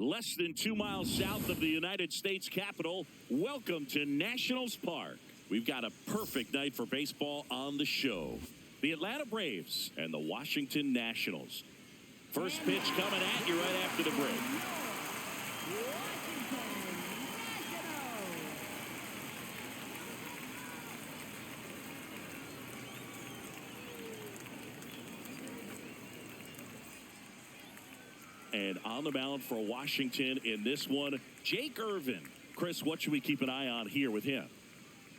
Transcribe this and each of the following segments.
less than 2 miles south of the United States Capitol. Welcome to Nationals Park. We've got a perfect night for baseball on the show. The Atlanta Braves and the Washington Nationals. First pitch coming at you right after the break. And on the mound for Washington in this one, Jake Irvin. Chris, what should we keep an eye on here with him?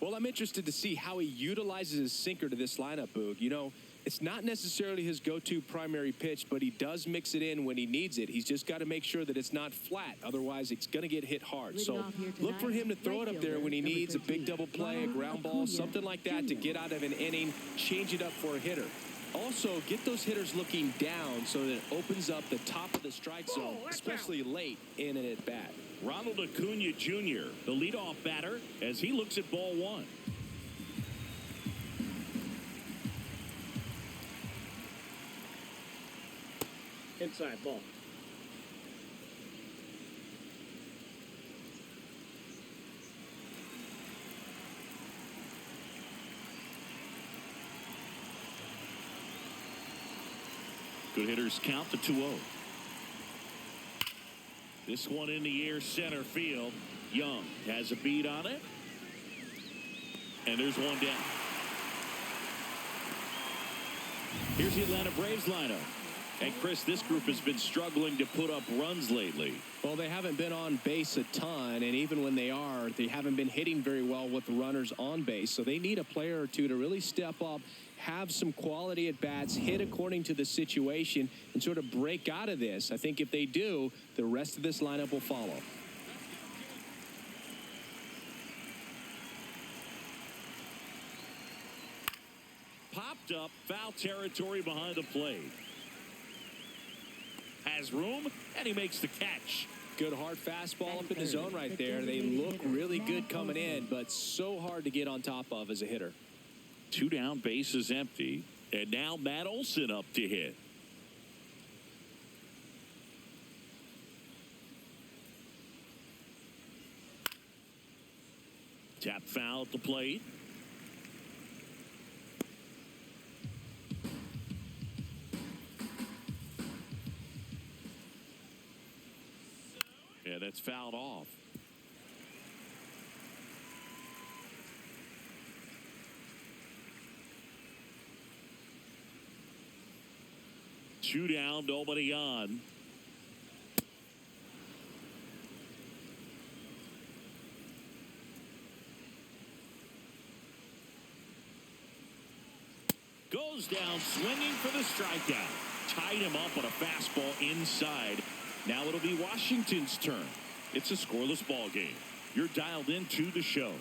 Well, I'm interested to see how he utilizes his sinker to this lineup, Boog. You know, it's not necessarily his go-to primary pitch, but he does mix it in when he needs it. He's just got to make sure that it's not flat. Otherwise, it's going to get hit hard. So look for him to throw it up there when he needs a big double play, a ground ball, something like that to get out of an inning, change it up for a hitter. Also, get those hitters looking down so that it opens up the top of the strike zone, especially late in an at-bat. Ronald Acuna Jr., the leadoff batter, as he looks at ball one. Inside ball. Good hitters count to 2-0. This one in the air center field. Young has a beat on it. And there's one down. Here's the Atlanta Braves lineup. And Chris, this group has been struggling to put up runs lately. Well, they haven't been on base a ton, and even when they are, they haven't been hitting very well with runners on base. So they need a player or two to really step up, have some quality at bats, hit according to the situation, and sort of break out of this. I think if they do, the rest of this lineup will follow. Popped up, foul territory behind the plate. Has room, and he makes the catch. Good hard fastball up in the zone right there. They look really good coming in, but so hard to get on top of as a hitter. 2 down, bases empty, and now Matt Olson up to hit. Tap foul at the plate. Yeah, that's fouled off. Two down, nobody on. Goes down swinging for the strikeout. Tied him up on a fastball inside. Now it'll be Washington's turn. It's a scoreless ball game. You're dialed into the show.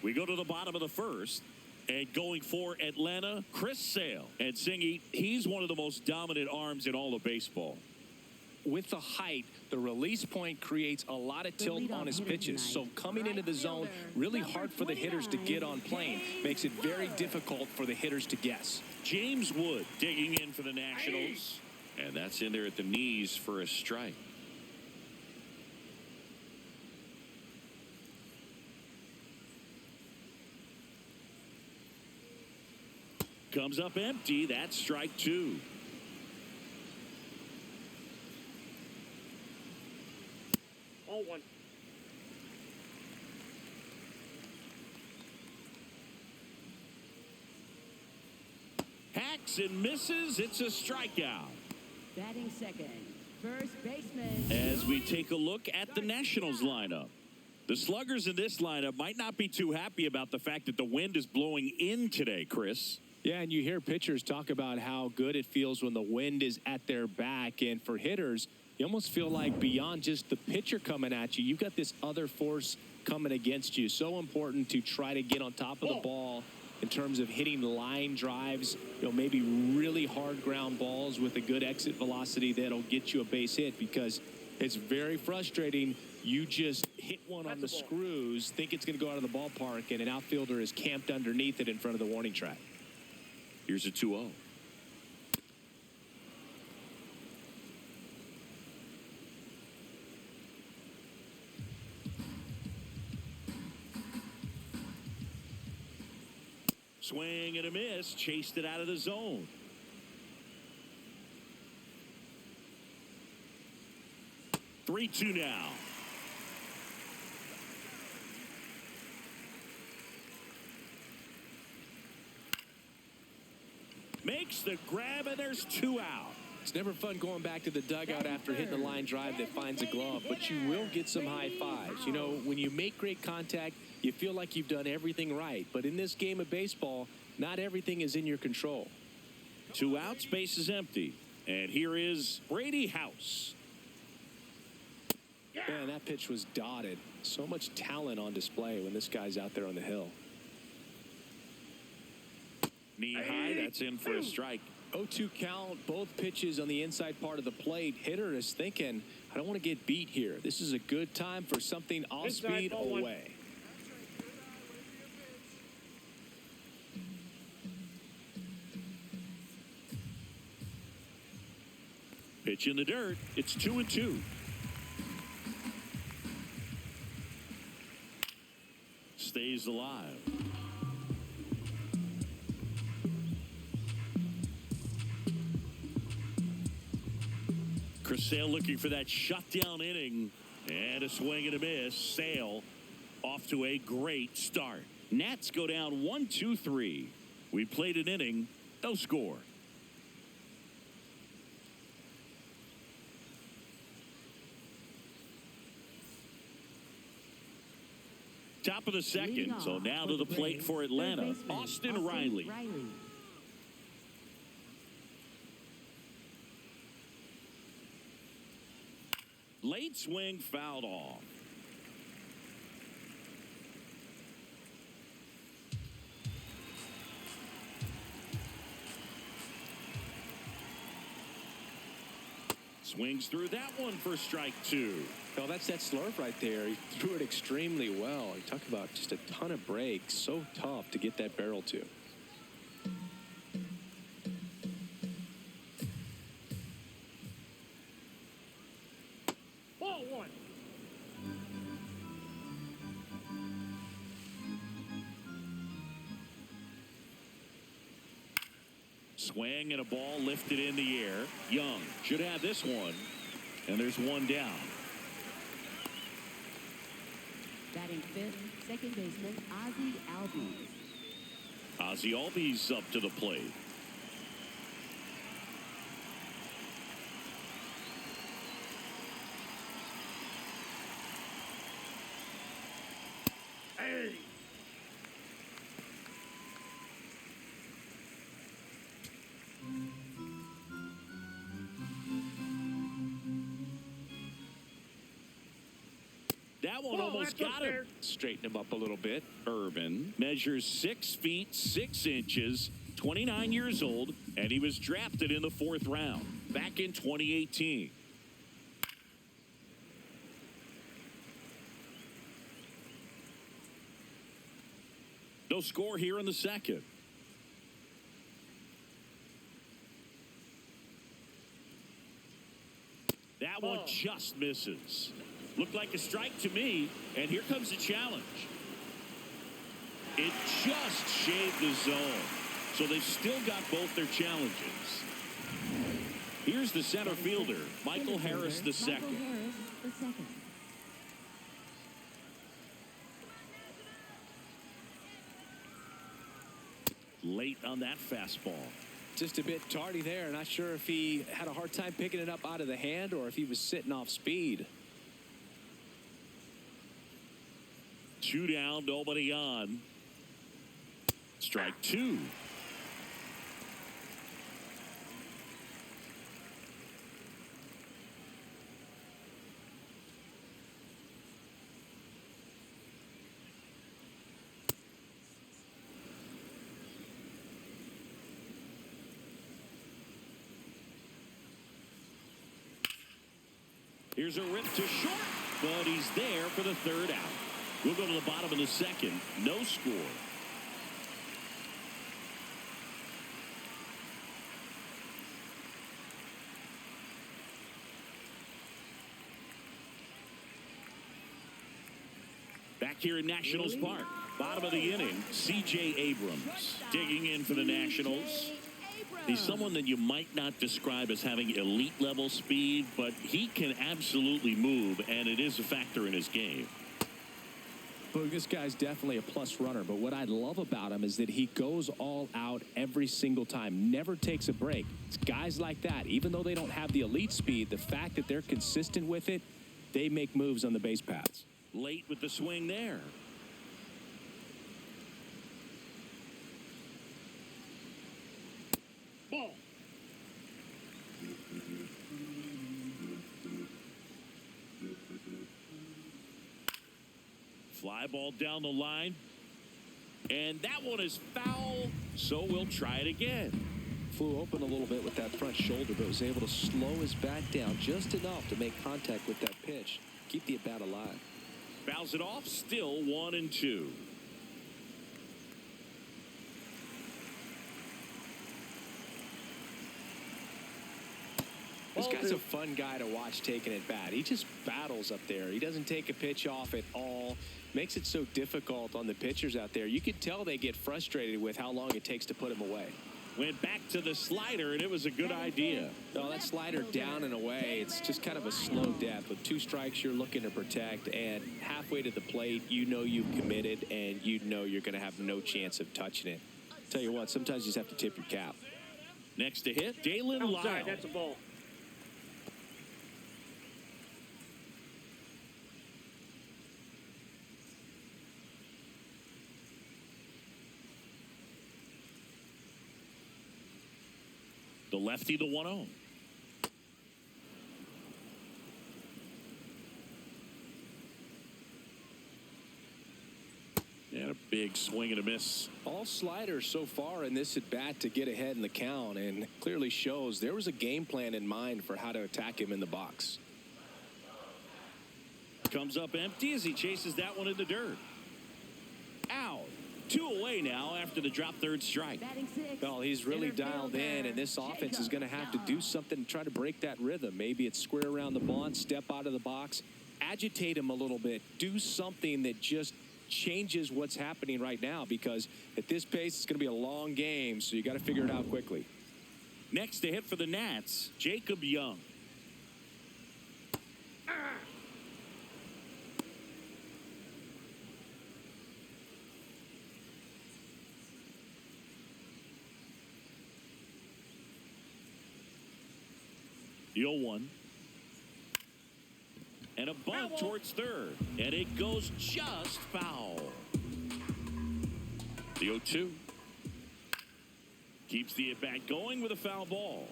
We go to the bottom of the first. And going for Atlanta, Chris Sale. And Singy, he's one of the most dominant arms in all of baseball. With the height, the release point creates a lot of tilt on his pitches. So coming into the zone, really hard for the hitters to get on plane. Makes it very difficult for the hitters to guess. James Wood digging in for the Nationals. And that's in there at the knees for a strike. Comes up empty. That's strike 2. All one. Hacks and misses. It's a strikeout. Batting second, first baseman. As we take a look at the Nationals lineup. The sluggers in this lineup might not be too happy about the fact that the wind is blowing in today, Chris. Yeah, and you hear pitchers talk about how good it feels when the wind is at their back. And for hitters, you almost feel like beyond just the pitcher coming at you, you've got this other force coming against you. So important to try to get on top of the ball in terms of hitting line drives, maybe really hard ground balls with a good exit velocity that'll get you a base hit, because it's very frustrating You just hit one on the screws, think it's going to go out of the ballpark, and an outfielder is camped underneath it in front of the warning track. Here's a 2-0. Swing and a miss. Chased it out of the zone. Three-two now. Makes the grab, and there's 2 out. It's never fun going back to the dugout after hitting a line drive that finds a glove, but you will get some high fives. You know, when you make great contact, you feel like you've done everything right. But in this game of baseball, not everything is in your control. 2 outs, base is empty. And here is Brady House. Man, that pitch was dotted. So much talent on display when this guy's out there on the hill. Knee high, that's in for a strike. 0-2 count, both pitches on the inside part of the plate. Hitter is thinking, I don't want to get beat here. This is a good time for something off speed away. Pitch in the dirt. It's 2-2. Stays alive. Chris Sale looking for that shutdown inning. And a swing and a miss. Sale off to a great start. Nats go down 1-2-3. We played an inning. No score. Top of the second. So now to the plate for Atlanta. Austin Riley. Late swing fouled off. Swings through that one for strike 2. Oh, that's that slurve right there. He threw it extremely well. You talk about just a ton of breaks. So tough to get that barrel to. Ball 1. Swing and a ball lifted in the air. Young should have this one. And there's one down. Batting fifth, second baseman Ozzie Albies. Ozzie Albies up to the plate. Hey. That one almost got him. Straighten him up a little bit. Urban measures 6 feet 6 inches, 29 years old, and he was drafted in the 4th round back in 2018. No score here in the second. That one just misses. Looked like a strike to me, and here comes the challenge. It just shaved the zone, so they've still got both their challenges. Here's the center fielder, Michael Harris the second. Late on that fastball. Just a bit tardy there. Not sure if he had a hard time picking it up out of the hand or if he was sitting off speed. 2 down, nobody on. Strike 2. Here's a rip to short. but he's there for the third out. We'll go to the bottom of the second. No score. Back here in Nationals Park, bottom of the inning, C.J. Abrams digging in for the Nationals. He's someone that you might not describe as having elite level speed, but he can absolutely move, and it is a factor in his game. Boog, this guy's definitely a plus runner, but what I love about him is that he goes all out every single time, never takes a break. It's guys like that, even though they don't have the elite speed, the fact that they're consistent with it, they make moves on the base paths. Late with the swing there. Ball. Fly ball down the line. And that one is foul, so we'll try it again. Flew open a little bit with that front shoulder, but was able to slow his bat down just enough to make contact with that pitch. Keep the at-bat alive. Fouls it off, still 1-2. This guy's a fun guy to watch taking at bat. He just battles up there. He doesn't take a pitch off at all. Makes it so difficult on the pitchers out there. You can tell they get frustrated with how long it takes to put him away. Went back to the slider, and it was a good idea. Oh, that slider down and away, it's just kind of a slow death. With 2 strikes, you're looking to protect, and halfway to the plate, you know you've committed, and you know you're going to have no chance of touching it. Tell you what, sometimes you just have to tip your cap. Next to hit, Dalen Lyle. Outside, that's a ball. The lefty, the 1-0. And a big swing and a miss. All sliders so far in this at bat to get ahead in the count, and clearly shows there was a game plan in mind for how to attack him in the box. Comes up empty as he chases that one in the dirt. Out. 2 away now after the drop third strike. Well, he's really dialed in, and this offense is going to have to do something to try to break that rhythm. Maybe it's square around the bunt, step out of the box, agitate him a little bit, do something that just changes what's happening right now, because at this pace, it's going to be a long game, so you got to figure it out quickly. Next to hit for the Nats, Jacob Young. The 0-1. And a bunt towards third. And it goes just foul. The 0-2. Keeps the at-bat going with a foul ball.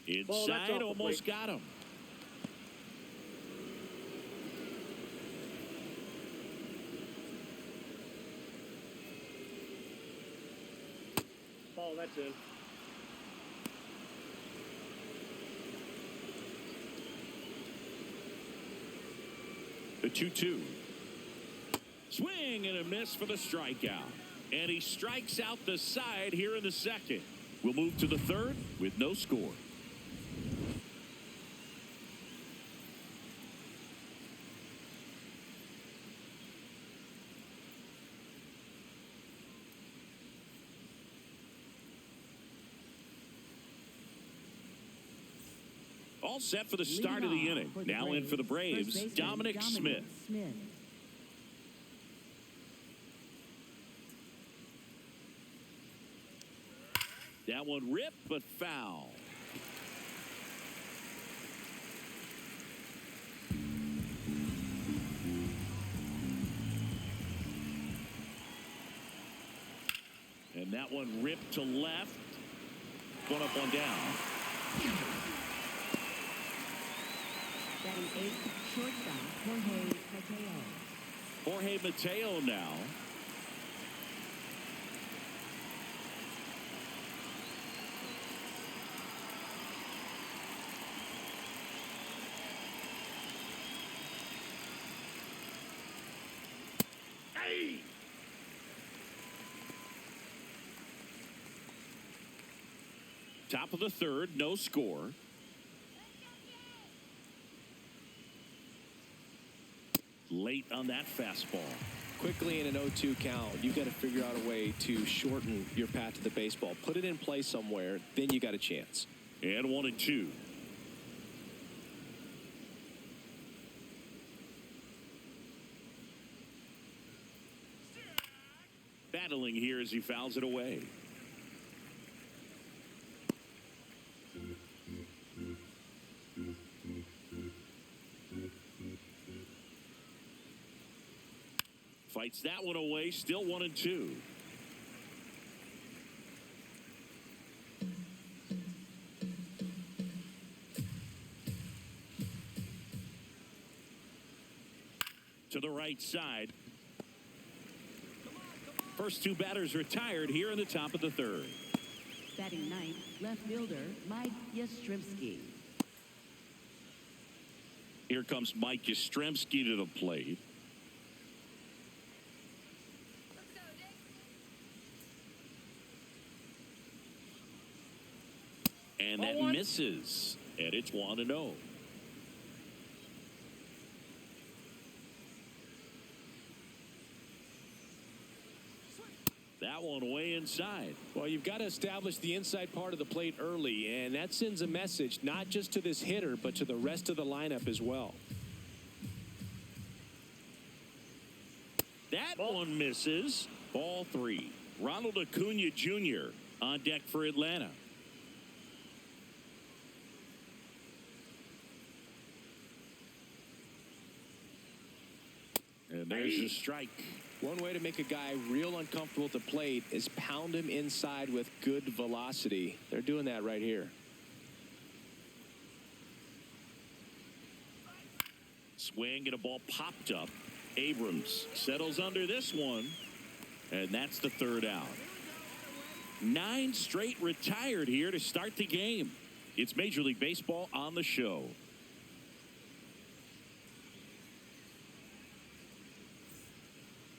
Inside, almost got him. Ball, that's in. The 2-2. Swing and a miss for the strikeout. And he strikes out the side here in the second. We'll move to the third with no score. All set for the start of the inning. Now in for the Braves, Dominic Smith. That one ripped, but foul. And that one ripped to left. Going up, one down. Batting 8, shortstop, Jorge Mateo. Jorge Mateo now. Top of the third, no score. Late on that fastball. Quickly in an 0-2 count, you've got to figure out a way to shorten your path to the baseball. Put it in play somewhere, then you got a chance. And 1-2. Battling here as he fouls it away. Fights that one away, still 1-2. To the right side. First two batters retired here in the top of the third. Batting ninth, left fielder Mike Yastrzemski. Here comes Mike Yastrzemski to the plate. And that misses. And it's 1-0. That one way inside. Well, you've got to establish the inside part of the plate early, and that sends a message not just to this hitter, but to the rest of the lineup as well. That one misses. Ball 3. Ronald Acuna Jr. on deck for Atlanta. And there's the strike. One way to make a guy real uncomfortable at the plate is pound him inside with good velocity. They're doing that right here. Swing and a ball popped up. Abrams settles under this one. And that's the third out. 9 straight retired here to start the game. It's Major League Baseball on the show.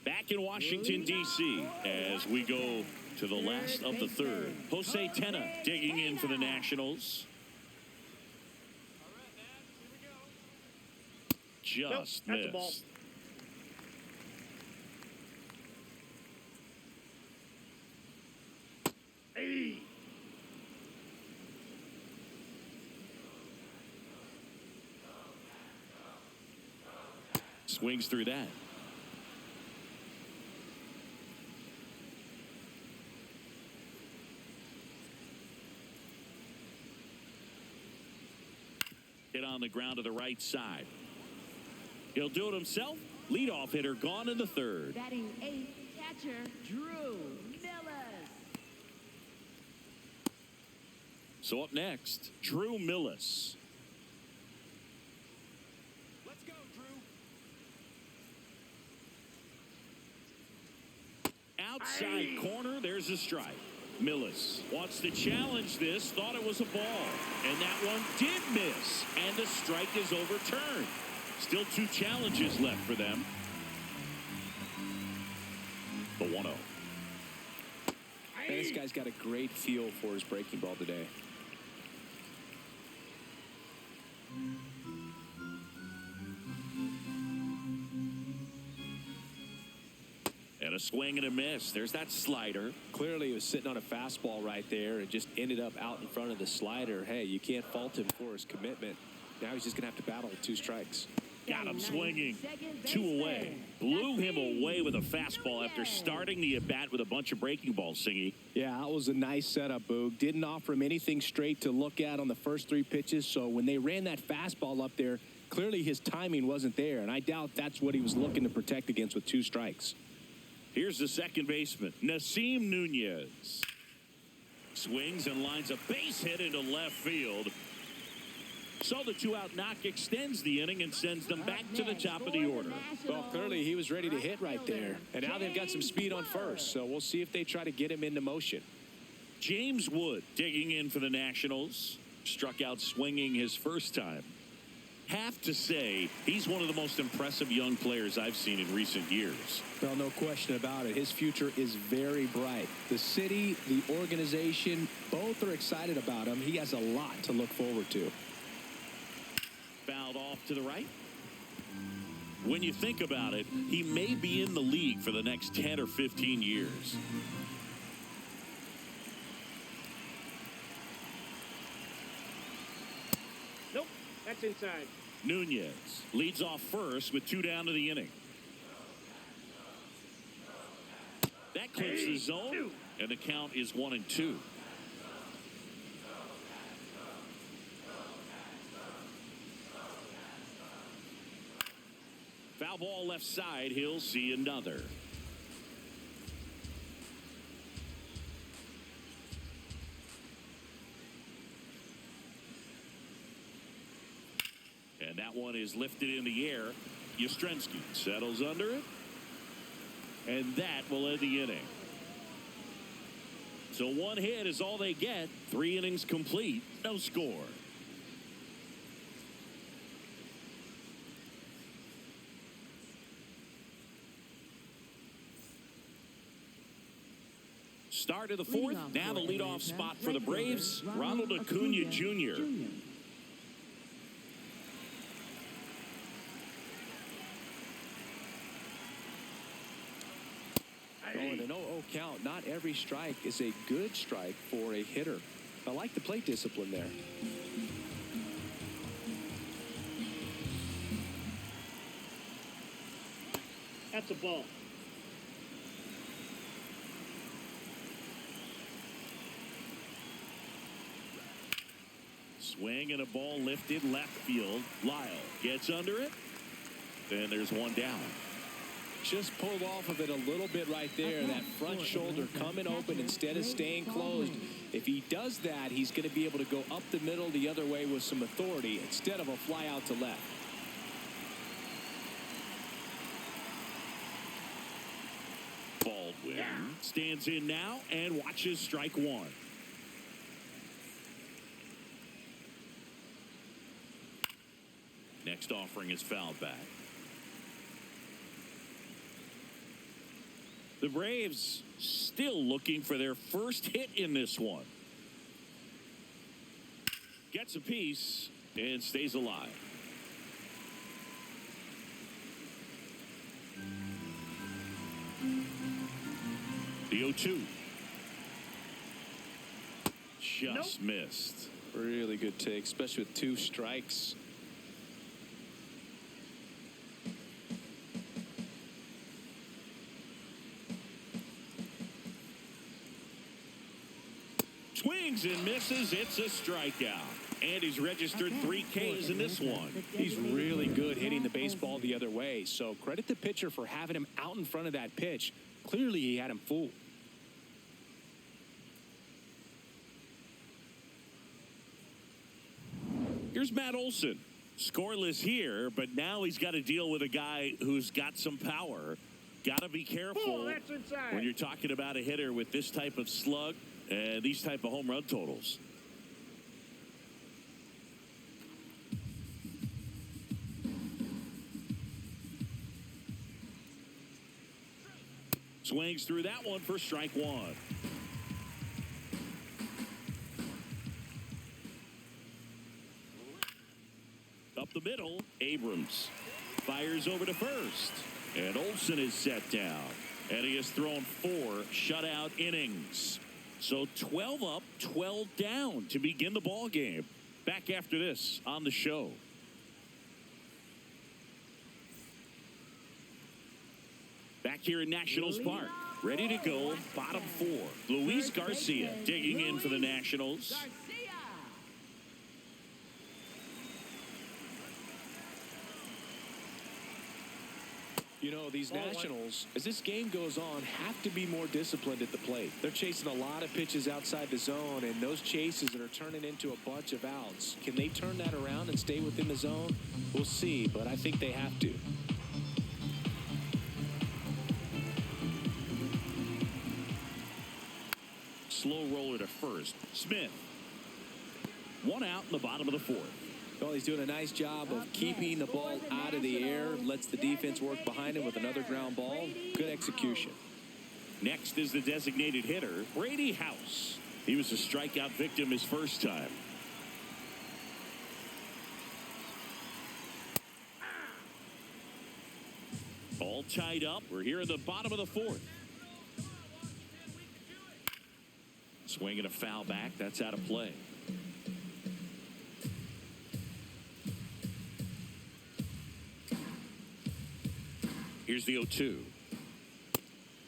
Back in Washington, D.C. as we go to the last of the third. Jose Tena digging in for the Nationals. Just Nope, that's a ball. missed. Swings through that. Hit on the ground to the right side. He'll do it himself. Leadoff hitter gone in the third. Batting eighth, catcher Drew Millis. So up next, Drew Millis. Let's go, Drew. Outside corner, there's a strike. Millis wants to challenge this, thought it was a ball, and that one did miss, and the strike is overturned. Still 2 challenges left for them. The 1-0. This guy's got a great feel for his breaking ball today. And a swing and a miss. There's that slider. Clearly, he was sitting on a fastball right there and just ended up out in front of the slider. Hey, you can't fault him for his commitment. Now he's just going to have to battle with 2 strikes. Got him swinging. 2 away. Blew him away with a fastball after starting the at-bat with a bunch of breaking balls, Singy. Yeah, that was a nice setup, Boog. Didn't offer him anything straight to look at on the first 3 pitches, so when they ran that fastball up there, clearly his timing wasn't there, and I doubt that's what he was looking to protect against with 2 strikes. Here's the second baseman, Nasim Nunez. Swings and lines a base hit into left field. So the 2-out knock extends the inning and sends them back to the top of the order. Well, clearly he was ready to hit right there. And now they've got some speed on first, so we'll see if they try to get him into motion. James Wood digging in for the Nationals. Struck out swinging his first time. Have to say, he's one of the most impressive young players I've seen in recent years. Well, no question about it. His future is very bright. The city, the organization, both are excited about him. He has a lot to look forward to. Fouled off to the right. When you think about it, he may be in the league for the next 10 or 15 years. Nope, that's inside. Nunez leads off first with 2 down to the inning. That clips the zone, and the count is 1-2. Foul ball left side. He'll see another. And that one is lifted in the air. Yastrzemski settles under it. And that will end the inning. So 1 hit is all they get. 3 innings complete. No score. Start of the 4th. Now the leadoff spot for the Braves, Ronald Acuna Jr. In an 0-0 count, not every strike is a good strike for a hitter. I like the plate discipline there. That's a ball. Swing and a ball lifted left field. Lyle gets under it. And there's 1 down. Just pulled off of it a little bit right there. That front shoulder coming open instead of staying closed. If he does that, he's going to be able to go up the middle the other way with some authority instead of a fly out to left. Baldwin stands in now and watches strike 1. Next offering is fouled back. The Braves still looking for their first hit in this one. Gets a piece and stays alive. The 0-2. Just missed. Really good take, especially with 2 strikes. Swings and misses. It's a strikeout. And he's registered 3 Ks in this one. He's really good hitting the baseball the other way. So credit the pitcher for having him out in front of that pitch. Clearly he had him fooled. Here's Matt Olson. Scoreless here, but now he's got to deal with a guy who's got some power. Got to be careful that's inside. when you're talking about a hitter with this type of slug and these type of home run totals. Swings through that one for strike 1. Up the middle, Abrams fires over to first. And Olson is set down. And he has thrown 4 shutout innings. So 12 up, 12 down to begin the ball game. Back after this on the show. Back here in Nationals Park. Ready to go, bottom 4. Luis Garcia digging in for the Nationals. You know, these Nationals, as this game goes on, have to be more disciplined at the plate. They're chasing a lot of pitches outside the zone, and those chases that are turning into a bunch of outs. Can they turn that around and stay within the zone? We'll see, but I think they have to. Slow roller to first. Smith. 1 out in the bottom of the 4th. Well, he's doing a nice job of keeping the ball out of the air, lets the defense work behind him with another ground ball. Good execution. Next is the designated hitter, Brady House. He was a strikeout victim his first time. All tied up. We're here in the bottom of the fourth. Swinging a foul back. That's out of play. Here's the 0-2.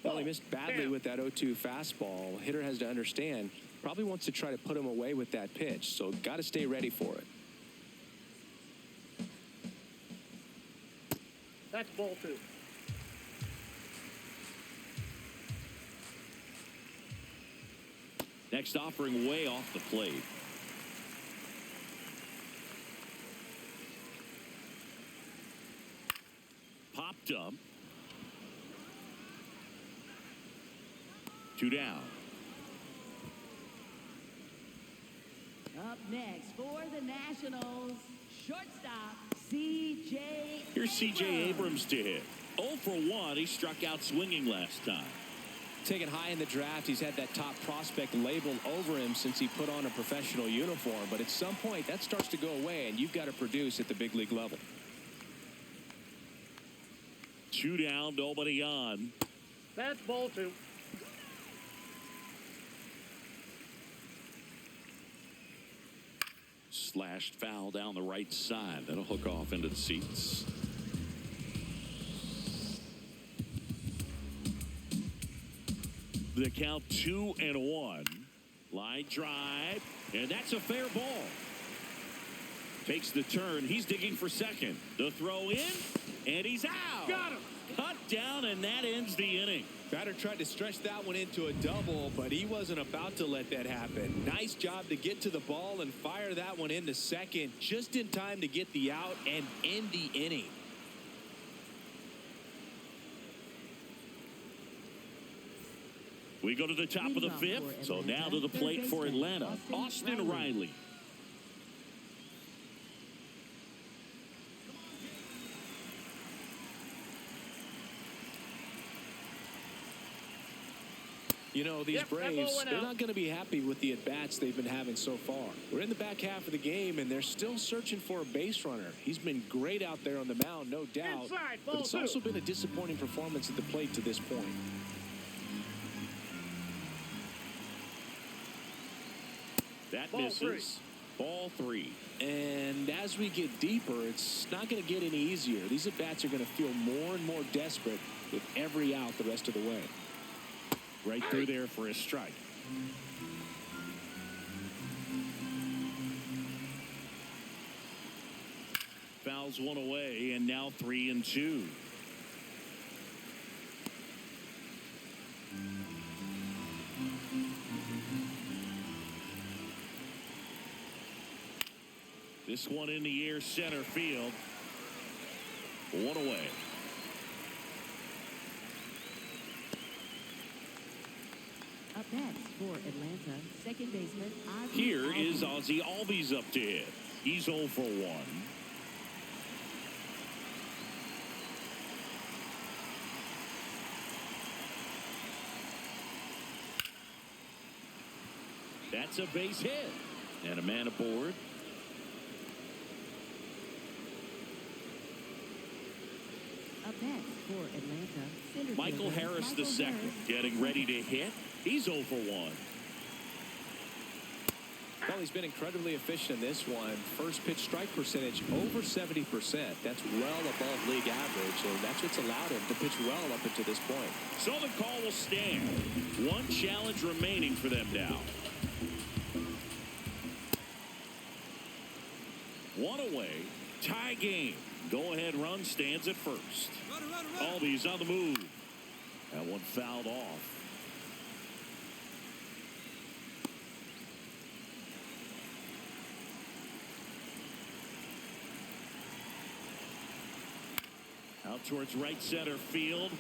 Well, he missed badly with that 0-2 fastball. Hitter has to understand, probably wants to try to put him away with that pitch, so got to stay ready for it. That's ball 2. Next offering way off the plate. Popped up. 2 down. Up next for the Nationals, shortstop C.J. Here's C.J. Abrams to hit. 0 for 1. He struck out swinging last time. Taken high in the draft, he's had that top prospect labeled over him since he put on a professional uniform. But at some point, that starts to go away, and you've got to produce at the big league level. 2 down, nobody on. That's ball 2. Slashed foul down the right side. That'll hook off into the seats. The count 2-1. Line drive, and that's a fair ball. Takes the turn. He's digging for second. The throw in, and he's out. Got him. Cut down, and that ends the inning. Batter tried to stretch that one into a double, but he wasn't about to let that happen. Nice job to get to the ball and fire that one into second just in time to get the out and end the inning. We go to the top of the fifth. So now to the plate for Atlanta, Austin Riley. You know, these Braves, they're not going to be happy with the at-bats they've been having so far. We're in the back half of the game, and they're still searching for a base runner. He's been great out there on the mound, no doubt. But it's also been a disappointing performance at the plate to this point. That misses. Ball 3. And as we get deeper, it's not going to get any easier. These at-bats are going to feel more and more desperate with every out the rest of the way. Right through there for a strike. Fouls one away, and now 3-2. This one in the air, center field. One away. Up next for Atlanta, second baseman Ozzie Here Albies. is Ozzie Albies up to hit. He's 0 for 1. That's a base hit. And a man aboard. Up next for Atlanta, center Michael fielder Harris Michael II Harris. getting ready to hit. He's 0 for 1. Well, he's been incredibly efficient in this one. First pitch strike percentage over 70%. That's well above league average, and that's what's allowed him to pitch well up until this point. So the call will stand. One challenge remaining for them now. One away. Tie game. Go-ahead run stands at first. Albies on the move. That one fouled off. Out towards right center field.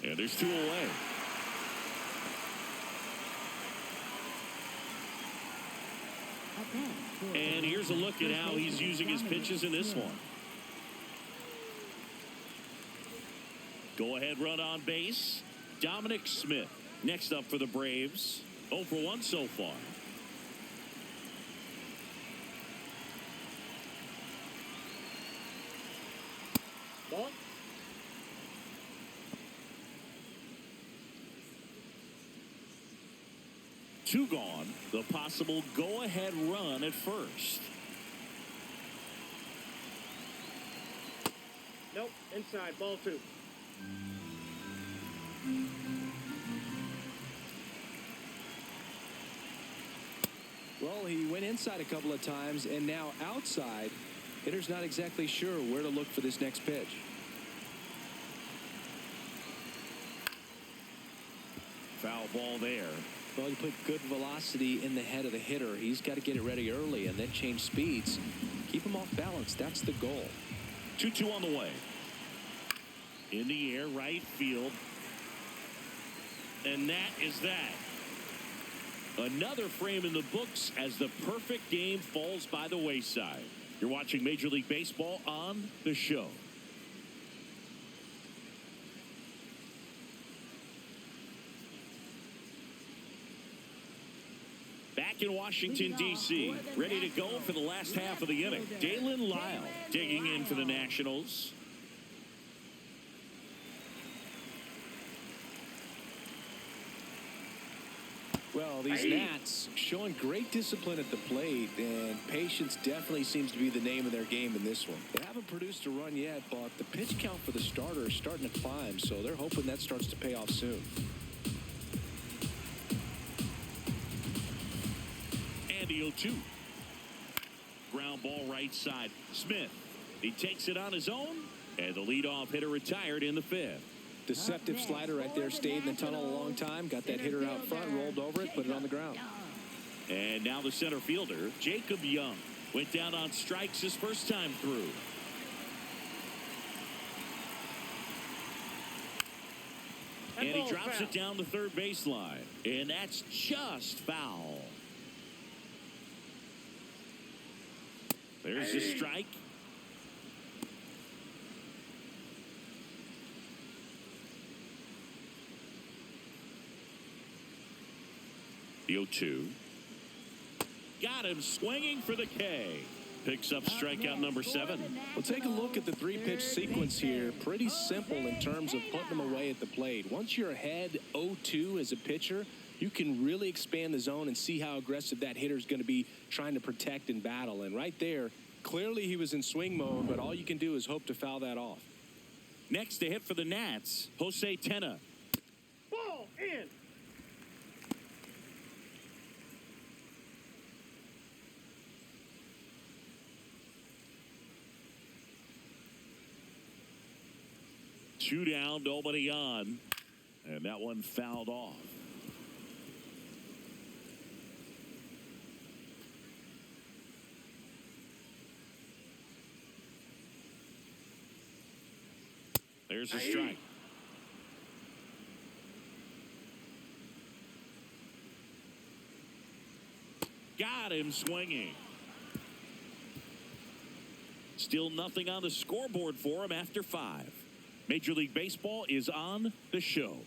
And there's 2 away. Up And here's a look at how he's using his pitches in this one. Go-ahead run on base. Dominic Smith next up for the Braves. 0 for 1 so far. Ball. Two gone. The possible go-ahead run at first. Nope. Inside. Ball 2. Well, he went inside a couple of times, and now outside. Hitter's not exactly sure where to look for this next pitch. Foul ball there. Well, you put good velocity in the head of the hitter. He's got to get it ready early and then change speeds. Keep him off balance. That's the goal. 2-2 on the way. In the air, right field. And that is that. Another frame in the books as the perfect game falls by the wayside. You're watching Major League Baseball on The Show. Back in Washington, D.C., ready to go for the last half of the inning. Dalen Lyle digging in for the Nationals. Well, these Nats showing great discipline at the plate, and patience definitely seems to be the name of their game in this one. They haven't produced a run yet, but the pitch count for the starter is starting to climb, so they're hoping that starts to pay off soon. And the 0-2. Ground ball right side. Smith. He takes it on his own, and the leadoff hitter retired in the 5th. Deceptive slider right there, stayed in the tunnel a long time, got that hitter out front, rolled over it, put it on the ground. And now the center fielder, Jacob Young, went down on strikes his first time through. And he drops it down the third baseline. And that's just foul. There's the strike. The 0-2. Got him swinging for the K. Picks up strikeout number 7. Well, take a look at the three-pitch sequence here. Pretty simple in terms of putting them away at the plate. Once you're ahead 0-2 as a pitcher, you can really expand the zone and see how aggressive that hitter is going to be trying to protect and battle. And right there, clearly he was in swing mode, but all you can do is hope to foul that off. Next to hit for the Nats, Jose Tena. Ball in. Two down, nobody on. And that one fouled off. There's a strike. Got him swinging. Still nothing on the scoreboard for him after 5. Major League Baseball is on The Show.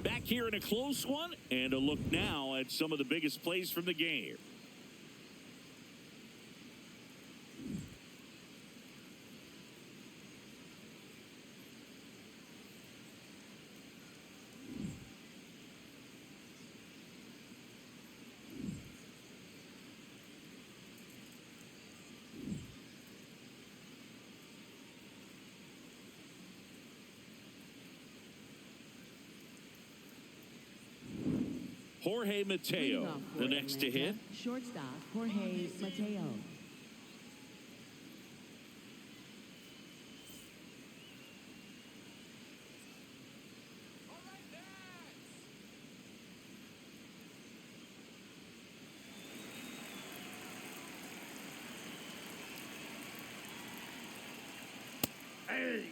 Back here in a close one, and a look now at some of the biggest plays from the game. Jorge Mateo, the next to hit. Shortstop Jorge Mateo. Hey.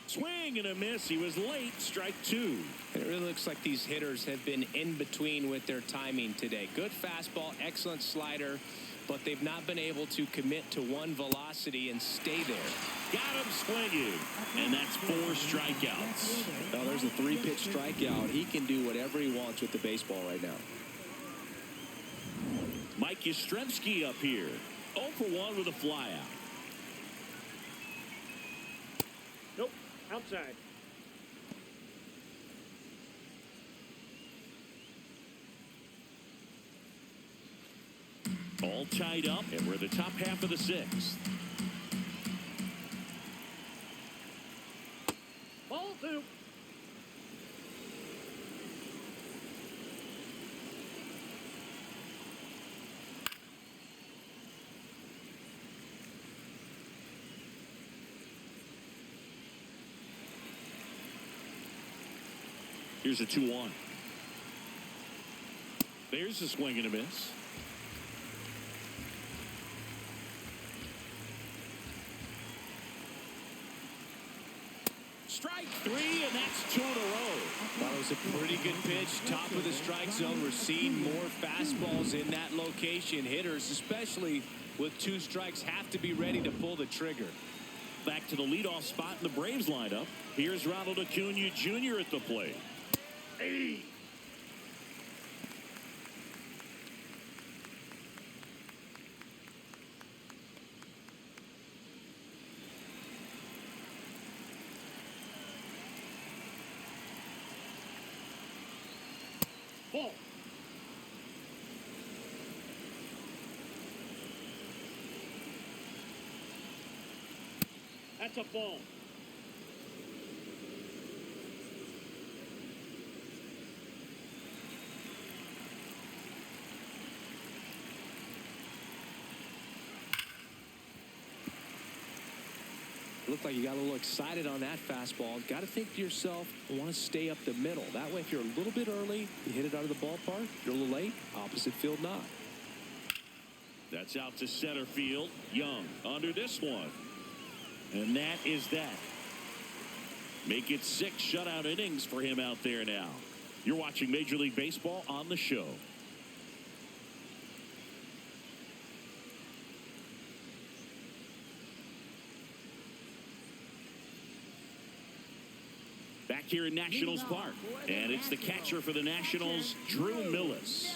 Swing and a miss. He was late. Strike two. It really looks like these hitters have been in between with their timing today. Good fastball, excellent slider, but they've not been able to commit to one velocity and stay there. Got him swinging, and that's 4 strikeouts. Now there's a 3-pitch strikeout. He can do whatever he wants with the baseball right now. Mike Yastrzemski up here. 0 for 1 with a flyout. Nope. Outside. All tied up, and we're the top half of the 6th. Ball 2. Here's a 2-1. There's a swing and a miss. Strike 3, and that's 2 in a row. That was a pretty good pitch. Top of the strike zone. We're seeing more fastballs in that location. Hitters, especially with 2 strikes, have to be ready to pull the trigger. Back to the leadoff spot in the Braves lineup. Here's Ronald Acuna Jr. at the plate. Hey. Ball. That's a ball. Looked like you got a little excited on that fastball. Got to think to yourself, I want to stay up the middle. That way, if you're a little bit early, you hit it out of the ballpark. If you're a little late, opposite field not. That's out to center field. Young under this one. And that is that. Make it 6 shutout innings for him out there now. You're watching Major League Baseball on the show. Back here in Nationals Park. And it's the catcher for the Nationals, Drew Millis.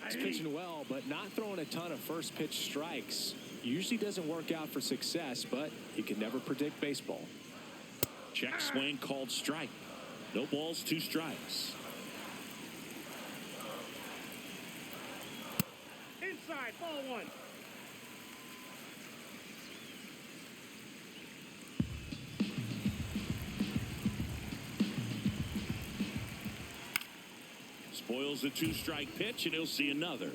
He's pitching well, but not throwing a ton of first pitch strikes. Usually doesn't work out for success, but you can never predict baseball. Check swing called strike. No balls, 2 strikes. Inside. Ball 1. Spoils the 2-strike pitch, and he'll see another.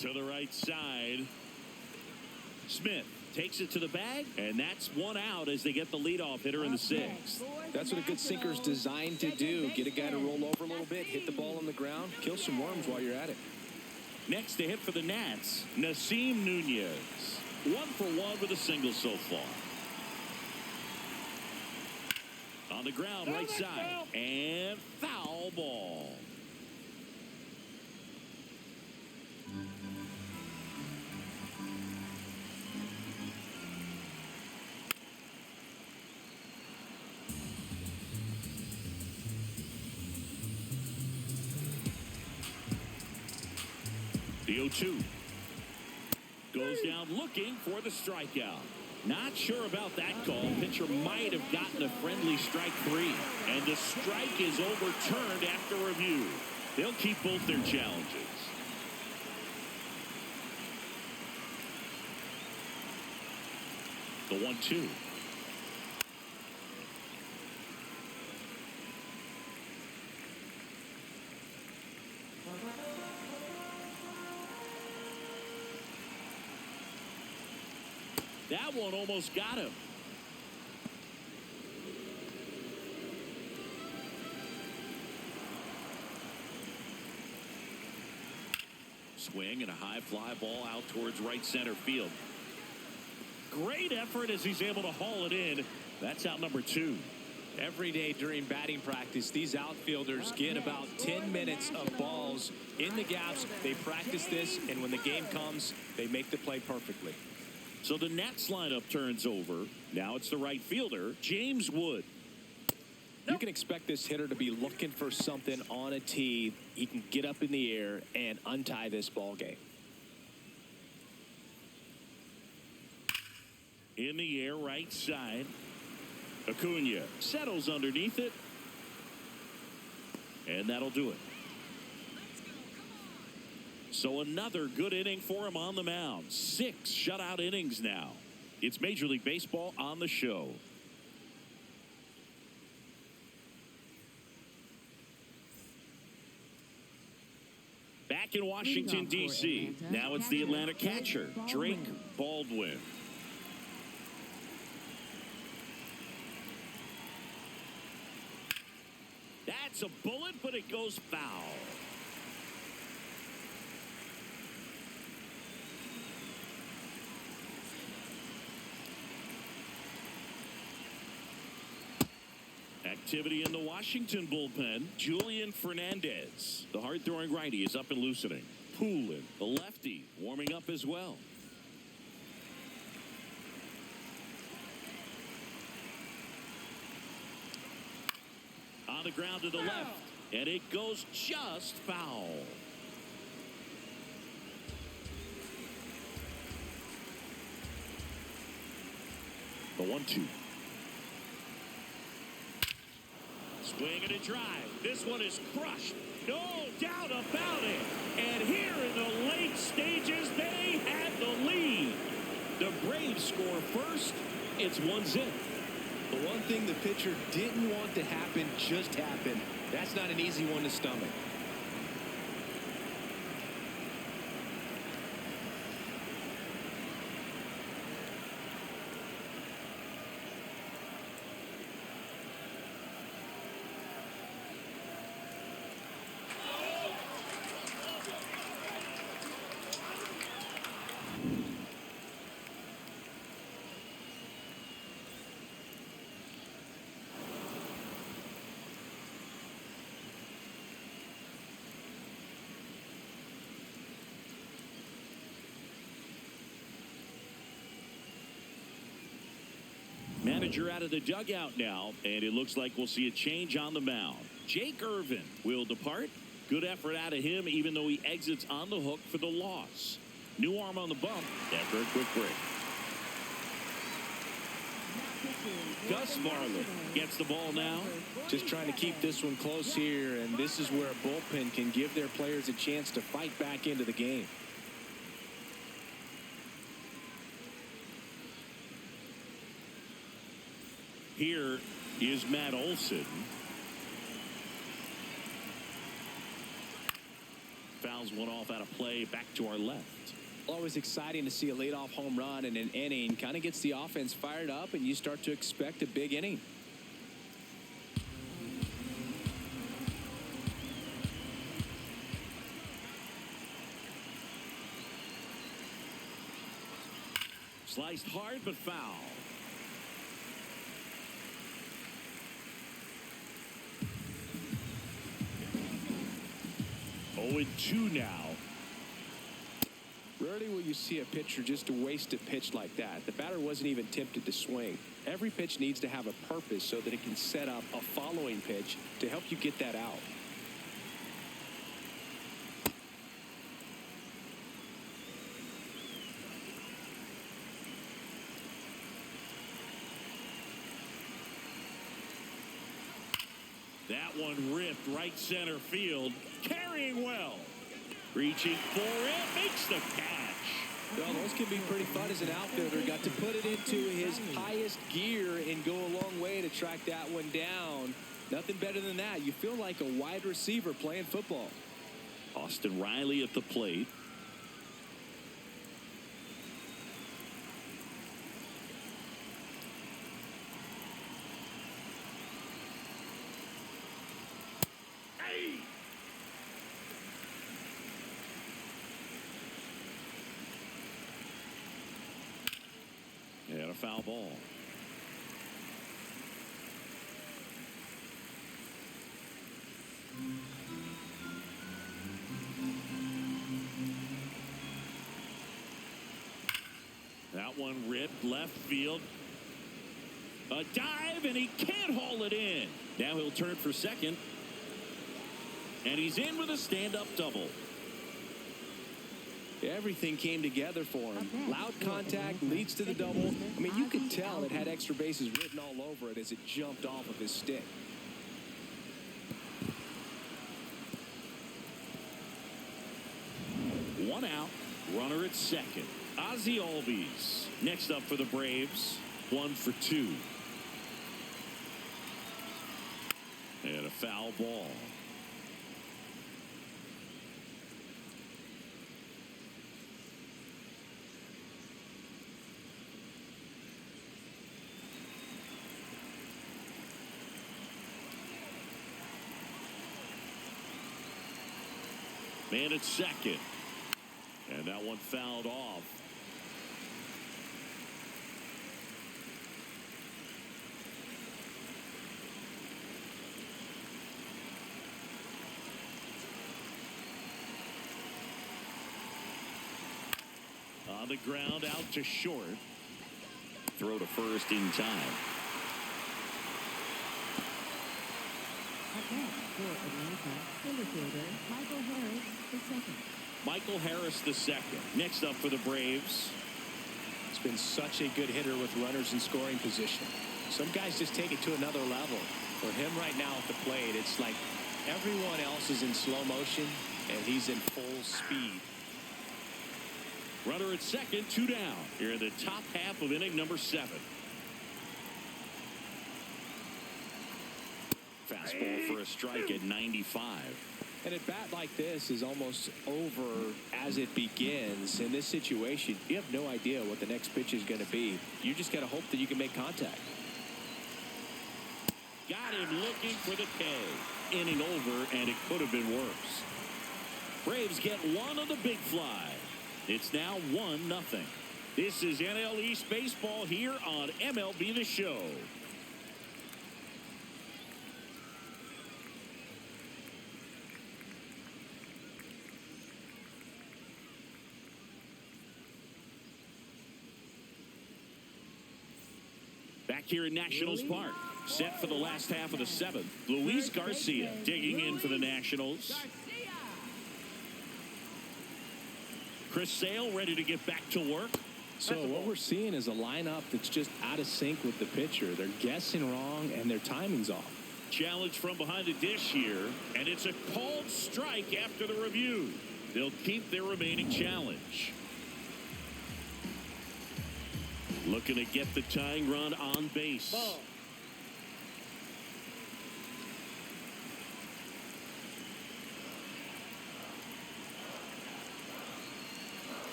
To the right side. Smith takes it to the bag, and that's 1 out as they get the leadoff hitter in the 6th. That's what a good sinker's designed to do. Get a guy to roll over a little bit, hit the ball on the ground, kill some worms while you're at it. Next to hit for the Nats, Nasim Nunez. 1 for 1 with a single so far. On the ground, right side, and foul ball. The 0-2. Goes down looking for the strikeout. Not sure about that call. Pitcher might have gotten a friendly strike 3. And the strike is overturned after review. They'll keep both their challenges. The 1-2. That one almost got him. Swing and a high fly ball out towards right center field. Great effort as he's able to haul it in. That's out number 2. Every day during batting practice, these outfielders get about 10 minutes of balls in the gaps. They practice this, and when the game comes, they make the play perfectly. So the Nats lineup turns over. Now it's the right fielder, James Wood. You can expect this hitter to be looking for something on a tee. He can get up in the air and untie this ball game. In the air, right side. Acuna settles underneath it. And that'll do it. So another good inning for him on the mound. 6 shutout innings now. It's Major League Baseball on the show. Back in Washington, D.C. Now it's the Atlanta catcher, Drake Baldwin. That's a bullet, but it goes foul. Activity in the Washington bullpen. Julian Fernandez, the hard-throwing righty, is up and loosening. Poulin, the lefty, warming up as well. On the ground to the left, and it goes just foul. The 1-2. Swing and a drive. This one is crushed. No doubt about it. And here in the late stages, they had the lead. The Braves score first. It's 1-0. The one thing the pitcher didn't want to happen just happened. That's not an easy one to stomach. Manager out of the dugout now, and it looks like we'll see a change on the mound. Jake Irvin will depart. Good effort out of him, even though he exits on the hook for the loss. New arm on the bump after a quick break. Gus Varley gets the ball now. Just trying to keep this one close here, and this is where a bullpen can give their players a chance to fight back into the game. Here is Matt Olson. Fouls one off out of play, back to our left. Always exciting to see a leadoff home run in an inning. Kind of gets the offense fired up, and you start to expect a big inning. Sliced hard, but foul. Oh, and 2 now. Rarely will you see a pitcher just waste a pitch like that. The batter wasn't even tempted to swing. Every pitch needs to have a purpose so that it can set up a following pitch to help you get that out. That one ripped right center field. Carrying well. Reaching for it. Makes the catch. Well, those can be pretty fun as an outfielder. Got to put it into his highest gear and go a long way to track that one down. Nothing better than that. You feel like a wide receiver playing football. Austin Riley at the plate. ball. That one ripped left field. A dive, and he can't haul it in. Now he'll turn for second. And he's in with a stand-up double. Everything came together for him. Loud contact leads to the double. I mean, you could tell it had extra bases written all over it as it jumped off of his stick. One out, runner at second. Ozzie Albies next up for the Braves. 1 for 2. And a foul ball. Man at second. And that one fouled off. On the ground, out to short. Throw to first in time. Up next for Atlanta, center fielder Michael Harris II. Michael Harris II. Next up for the Braves. He's been such a good hitter with runners in scoring position. Some guys just take it to another level. For him right now at the plate, it's like everyone else is in slow motion, and he's in full speed. Runner at second, 2 down. Here in the top half of inning number 7. Fastball for a strike at 95. And a bat like this is almost over as it begins. In this situation, you have no idea what the next pitch is going to be. You just got to hope that you can make contact. Got him looking for the K. Inning over, and it could have been worse. Braves get one on the big fly. It's now 1-0. This is NL East Baseball here on MLB The Show. Back here in Nationals Park, set for the last half of the 7th. Luis Garcia digging in for the Nationals. Chris Sale ready to get back to work. So what we're seeing is a lineup that's just out of sync with the pitcher. They're guessing wrong, and their timing's off. Challenge from behind the dish here, and it's a called strike after the review. They'll keep their remaining challenge. Looking to get the tying run on base. Ball.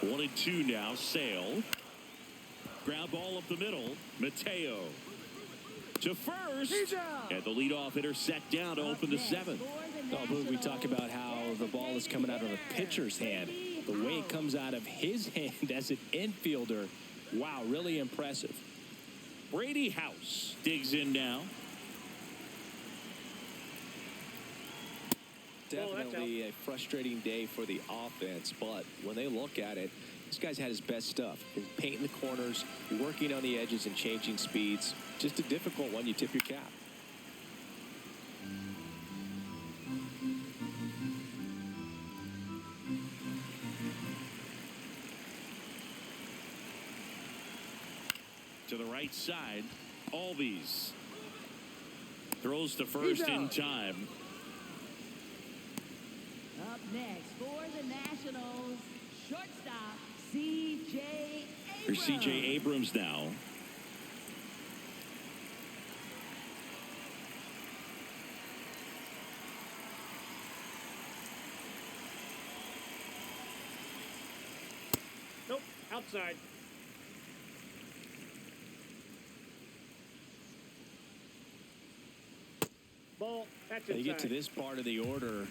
One and 2 now. Sale. Ground ball up the middle. Mateo to first. And the leadoff hitter set down to open the 7th. Oh, Boog, we talk about how the ball is coming out of the pitcher's hand. The way it comes out of his hand as an infielder, wow, really impressive. Brady House digs in now. Definitely a frustrating day for the offense, but when they look at it, this guy's had his best stuff. He's painting the corners, working on the edges and changing speeds. Just a difficult one. You tip your cap. To the right side, Albies throws to first in time. Up next for the Nationals, shortstop C.J. Abrams. Here's C.J. Abrams now. Nope. Outside. Ball. That's You inside. get to this part of the order.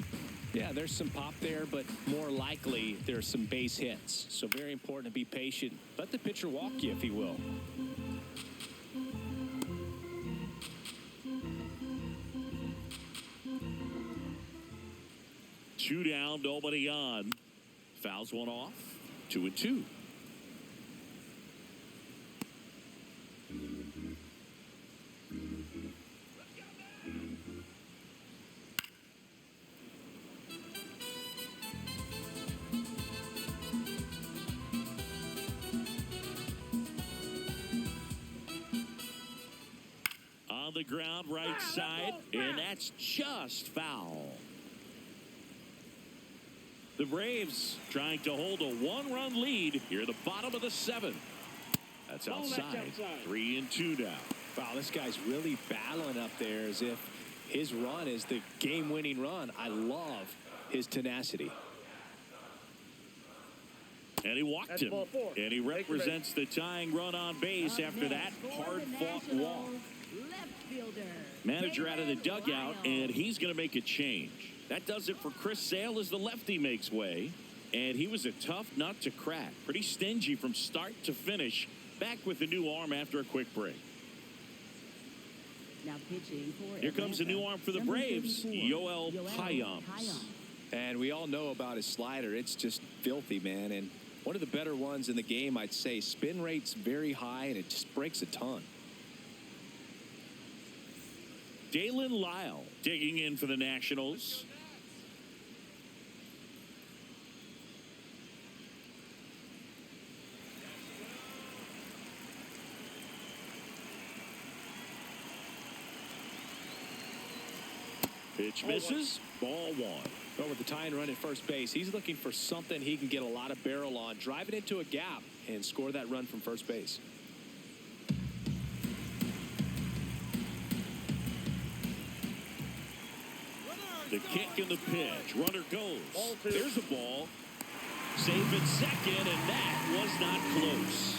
Yeah, there's some pop there, but more likely there's some base hits. So very important to be patient. Let the pitcher walk you if he will. Two down, nobody on. Fouls one off. 2-2. On the ground, right side, and that's just foul. The Braves trying to hold a one-run lead here at the bottom of the seventh. That's outside. 3-2 now. Wow, this guy's really battling up there as if his run is the game-winning run. I love his tenacity. And he walked him. And he represents the tying run on base after that hard-fought walk. Left fielder. Manager out of the dugout, and he's going to make a change. That does it for Chris Sale as the lefty makes way. And he was a tough nut to crack. Pretty stingy from start to finish. Back with a new arm after a quick break. Now pitching for Here comes a new arm for the Braves, Yoel Payamps. And we all know about his slider. It's just filthy, man. And one of the better ones in the game, I'd say. Spin rate's very high, and it just breaks a ton. Dalen Lyle digging in for the Nationals. Pitch misses. Ball one. But with the tying run at first base, he's looking for something he can get a lot of barrel on, drive it into a gap, and score that run from first base. The kick and the pitch. Runner goes. There's a ball. Safe at second, and that was not close.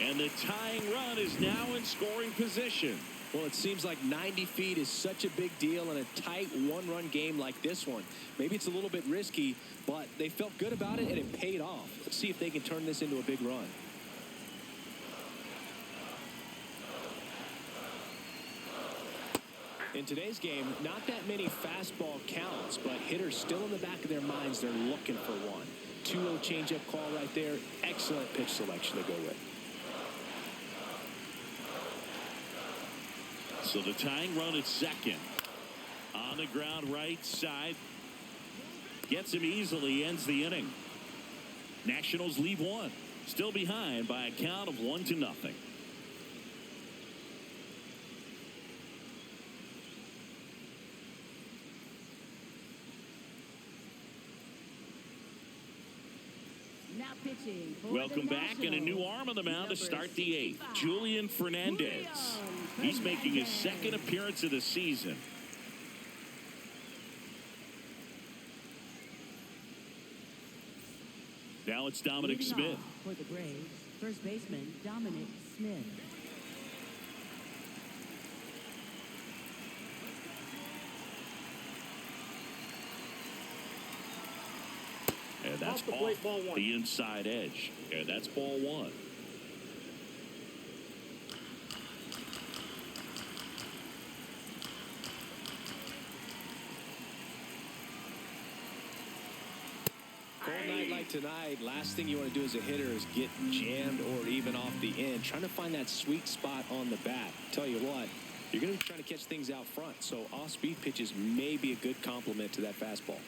And the tying run is now in scoring position. Well, it seems like 90 feet is such a big deal in a tight one-run game like this one. Maybe it's a little bit risky, but they felt good about it, and it paid off. Let's see if they can turn this into a big run. In today's game, not that many fastball counts, but hitters still in the back of their minds, they're looking for one. 2-0 changeup call right there. Excellent pitch selection to go with. So the tying run at second. On the ground right side. Gets him easily, ends the inning. Nationals leave one. Still behind by a count of 1-0. Now pitching for Welcome the back, and a new arm on the mound to start the eighth. 65. Julian Fernandez. He's making his second appearance of the season. Now it's Dominic Leading Smith. off for the Braves, first baseman Dominic Smith. And that's Off the plate, ball one. the inside edge. And that's ball one. Cold night like tonight, last thing you want to do as a hitter is get jammed or even off the end. Trying to find that sweet spot on the bat. Tell you what, you're going to be trying to catch things out front. So off-speed pitches may be a good complement to that fastball.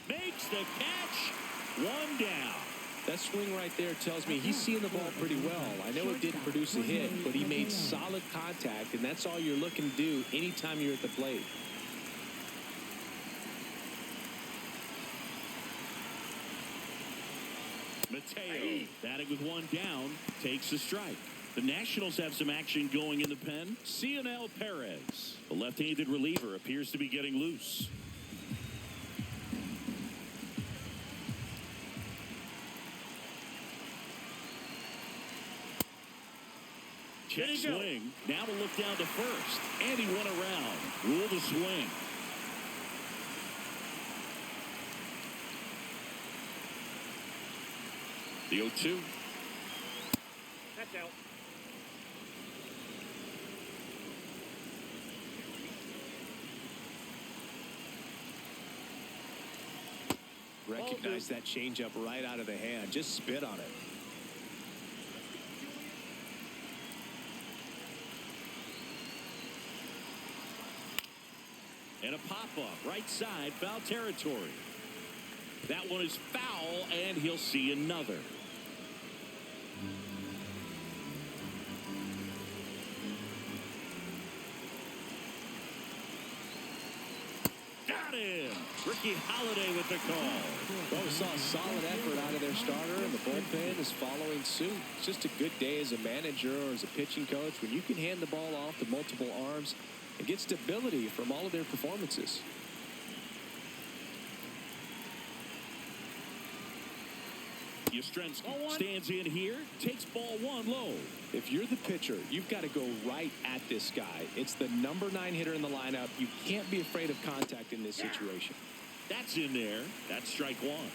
Makes the catch. One down. That swing right there tells me he's seeing the ball pretty well. I know it didn't produce a hit, but he made solid contact, and that's all you're looking to do anytime you're at the plate. Mateo, batting with one down, takes a strike. The Nationals have some action going in the pen. Cionel Perez, the left-handed reliever, appears to be getting loose. Check There you go. swing. Now we'll look down to first. And he went around. Rule the swing. The 0-2. That's out. Recognize that changeup right out of the hand. Just spit on it. And a pop-up. Right side. Foul territory. That one is foul, and he'll see another. Got him. Ricky Holiday with the call. Well, we saw a solid effort out of their starter, and the bullpen is following suit. It's just a good day as a manager or as a pitching coach when you can hand the ball off to multiple arms and get stability from all of their performances. Yastrzemski stands in here, takes ball one low. If you're the pitcher, you've got to go right at this guy. It's the number 9 hitter in the lineup. You can't be afraid of contact in this situation. That's in there. That's strike one.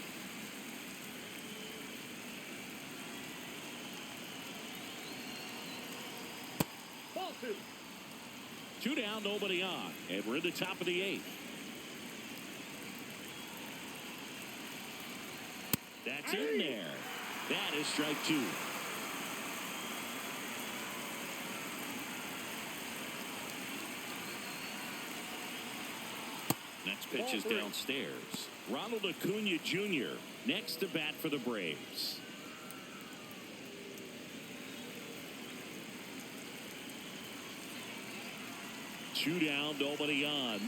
Ball 2. 2 down, nobody on. And we're in the top of the 8th. That's in there. That is strike 2. Next pitch is downstairs. Ronald Acuna Jr. next to bat for the Braves. Two down, nobody on.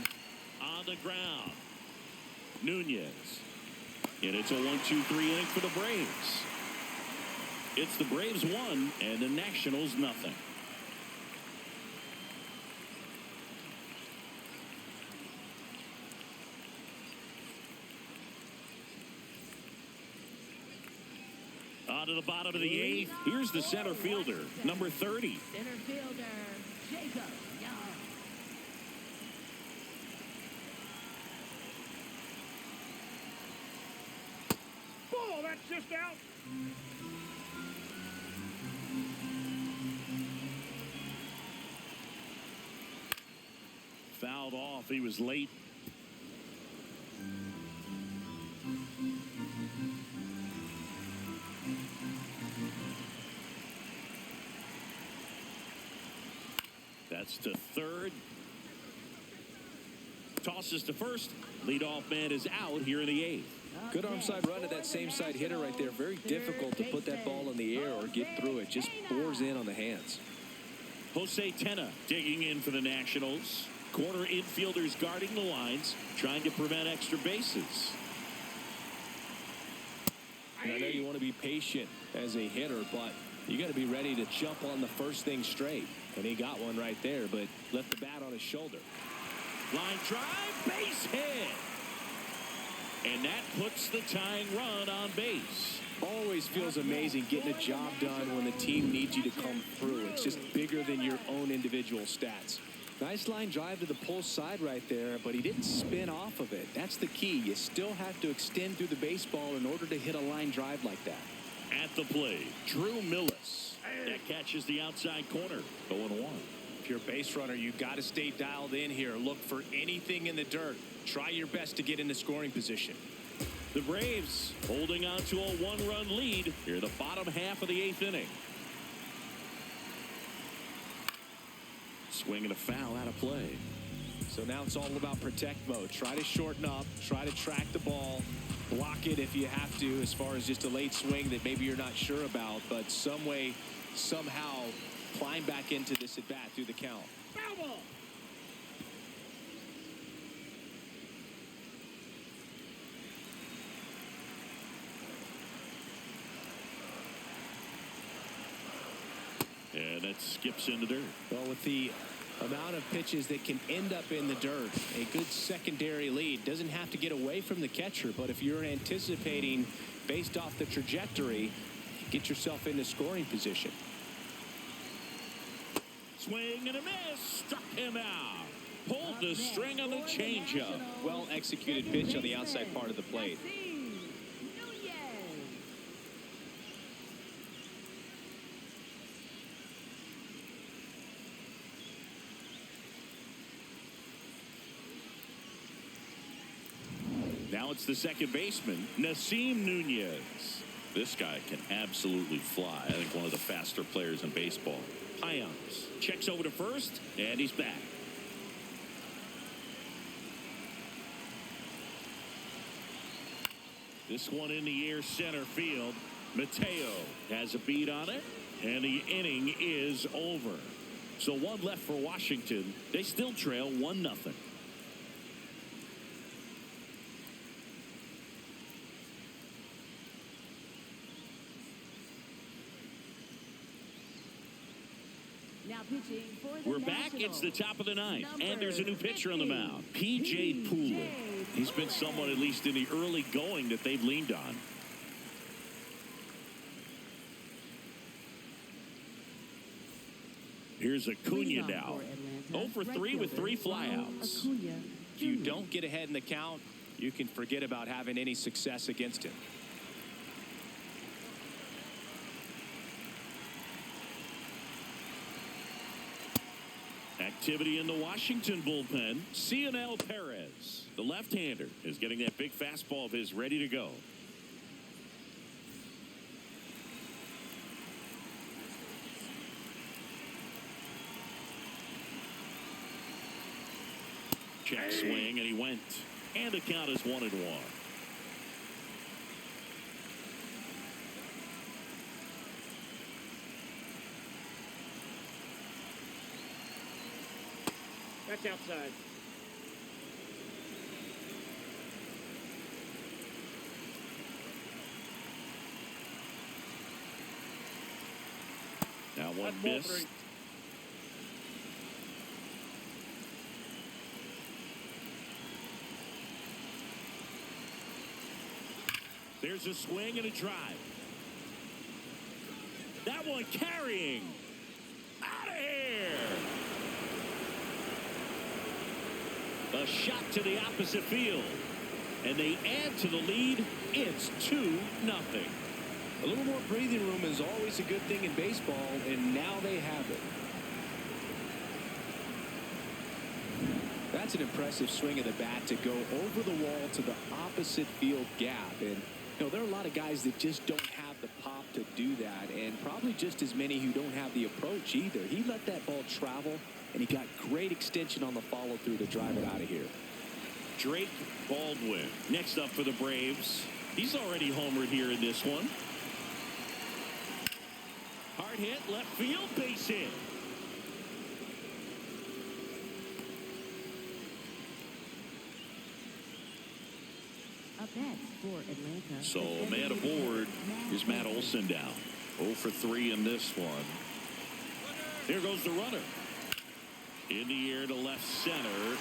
On the ground. Nunez. And it's a 1-2-3 inning for the Braves. It's the Braves 1 and the Nationals nothing. On to the bottom of the 8th. Here's the center fielder, number 30. Center fielder, Jacob Young. Ball, that's just out. Fouled off. He was late. That's to third. Tosses to first. Leadoff man is out here in the 8th. Good arm side run to that same side hitter right there. Very difficult to put that ball in the air or get through it. Just bores in on the hands. Jose Tena digging in for the Nationals. Corner infielders guarding the lines, trying to prevent extra bases. And I know you want to be patient as a hitter, but you got to be ready to jump on the first thing straight. And he got one right there, but left the bat on his shoulder. Line drive, base hit. And that puts the tying run on base. Always feels amazing getting a job done when the team needs you to come through. It's just bigger than your own individual stats. Nice line drive to the pull side right there, but he didn't spin off of it. That's the key. You still have to extend through the baseball in order to hit a line drive like that. At the plate, Drew Millis. That catches the outside corner. 0-1. If you're a base runner, you've got to stay dialed in here. Look for anything in the dirt. Try your best to get into scoring position. The Braves holding on to a 1-run lead here in the bottom half of the 8th inning. Swing and a foul out of play. So now it's all about protect mode. Try to shorten up. Try to track the ball. Block it if you have to, as far as just a late swing that maybe you're not sure about. But some way, somehow, climb back into this at bat through the count. Foul ball. And that skips into dirt. Well, with the amount of pitches that can end up in the dirt, a good secondary lead. Doesn't have to get away from the catcher, but if you're anticipating based off the trajectory, get yourself into scoring position. Swing and a miss. Struck him out. Pulled the string on the changeup. Well executed pitch on the outside part of the plate. Now it's the second baseman, Nasim Nunez. This guy can absolutely fly. I think one of the faster players in baseball. Hyams checks over to first, and he's back. This one in the air center field. Mateo has a beat on it, and the inning is over. So one left for Washington. They still trail 1-0. Now pitching for the We're back. It's the top of the ninth, and there's a new pitcher on the 50, mound, P.J. Poole. He's been someone, at least in the early going, that they've leaned on. Here's Acuna now. 0 for 3 with 3 flyouts. If you don't get ahead in the count, you can forget about having any success against him. Activity in the Washington bullpen. Cionel Perez, the left-hander, is getting that big fastball of his ready to go. Check swing, and he went. And the count is 1-1. That's outside. Now one That's ball miss. 3. There's a swing and a drive. That one carrying. Out of here. A shot to the opposite field. And they add to the lead. It's 2-0. A little more breathing room is always a good thing in baseball, and now they have it. That's an impressive swing of the bat to go over the wall to the opposite field gap. And you know, there are a lot of guys that just don't have the pop to do that, and probably just as many who don't have the approach either. He let that ball travel, and he got great extension on the follow-through to drive it out of here. Drake Baldwin next up for the Braves. He's already homered here in this one. Hard hit, left field, base hit. Up next for Atlanta. So man aboard is Matt Olson down. 0 for 3 in this one. There goes the runner. In the air to left center.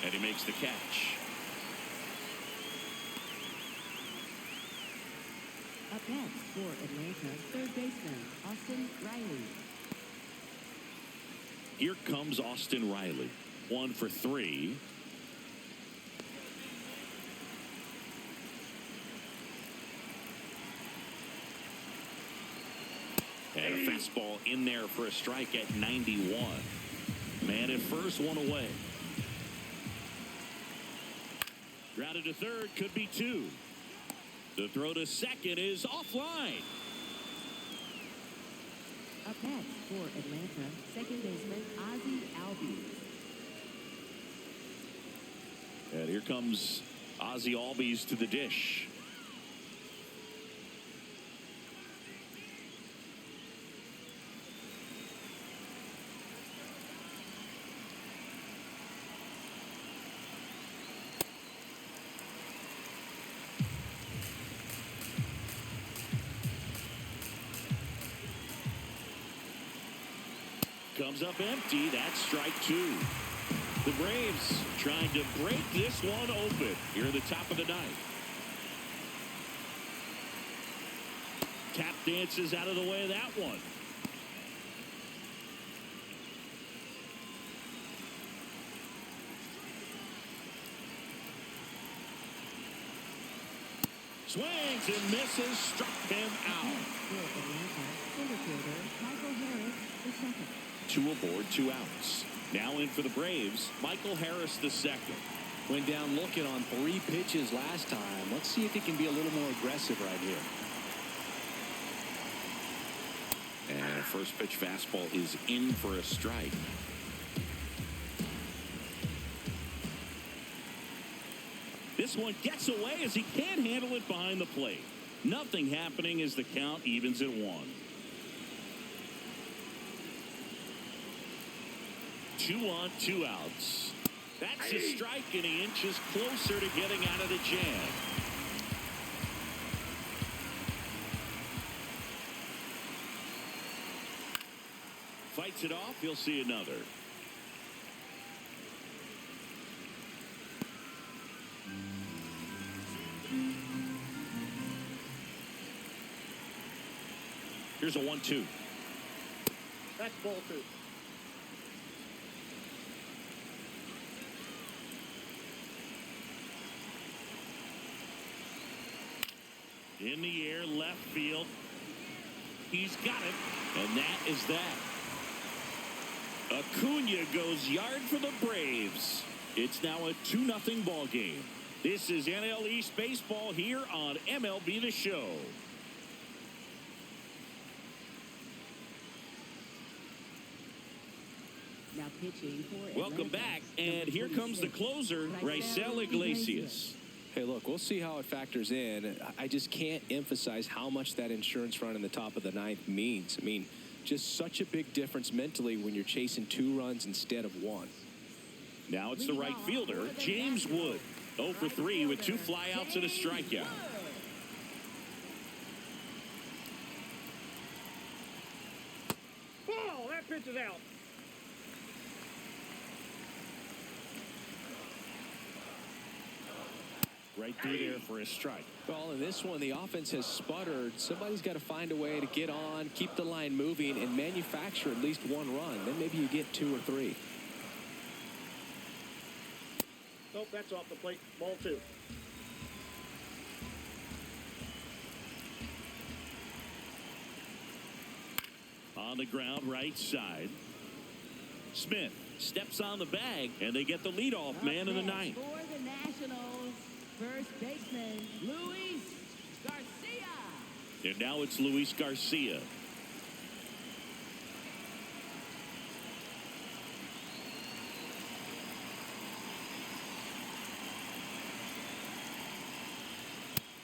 And he makes the catch. Up next for Atlanta, third baseman Austin Riley. Here comes Austin Riley. 1 for 3. And a fastball in there for a strike at 91. Man at first, one away. Grounded to third, could be 2. The throw to second is offline. Up next for Atlanta, second baseman Ozzie Albies. And here comes Ozzie Albies to the dish. Comes up empty. That's strike 2. The Braves trying to break this one open here at the top of the ninth. Tap dances out of the way of that one. Swings and misses, struck him out. For Atlanta, center fielder Michael Harris, the second. 2 aboard, 2 outs. Now in for the Braves, Michael Harris the second. Went down looking on 3 pitches last time. Let's see if he can be a little more aggressive right here. And a first pitch fastball is in for a strike. This one gets away as he can't handle it behind the plate. Nothing happening as the count evens at 1. 2 on, 2 outs. That's a strike, and he inches closer to getting out of the jam. Fights it off. He'll see another. Here's a 1-2. That's ball 2. In the air, left field. He's got it, and that is that. Acuna goes yard for the Braves. It's now a 2-0 ball game. This is NL East Baseball here on MLB The Show. Now pitching for Welcome Atlanta, back, and here comes the closer, Raisel Iglesias. Hey, look, we'll see how it factors in. I just can't emphasize how much that insurance run in the top of the 9th means. I mean, just such a big difference mentally when you're chasing 2 runs instead of 1. Now it's the right fielder, James Wood. 0 for 3 with 2 flyouts and a strikeout. Oh, that pitch is out. Right through there for a strike. Well, in this one, the offense has sputtered. Somebody's got to find a way to get on, keep the line moving, and manufacture at least 1 run. Then maybe you get 2 or 3. Nope, that's off the plate. Ball 2. On the ground, right side. Smith steps on the bag, and they get the leadoff man in the 9th. For the Nationals, first baseman Luis Garcia. And now it's Luis Garcia.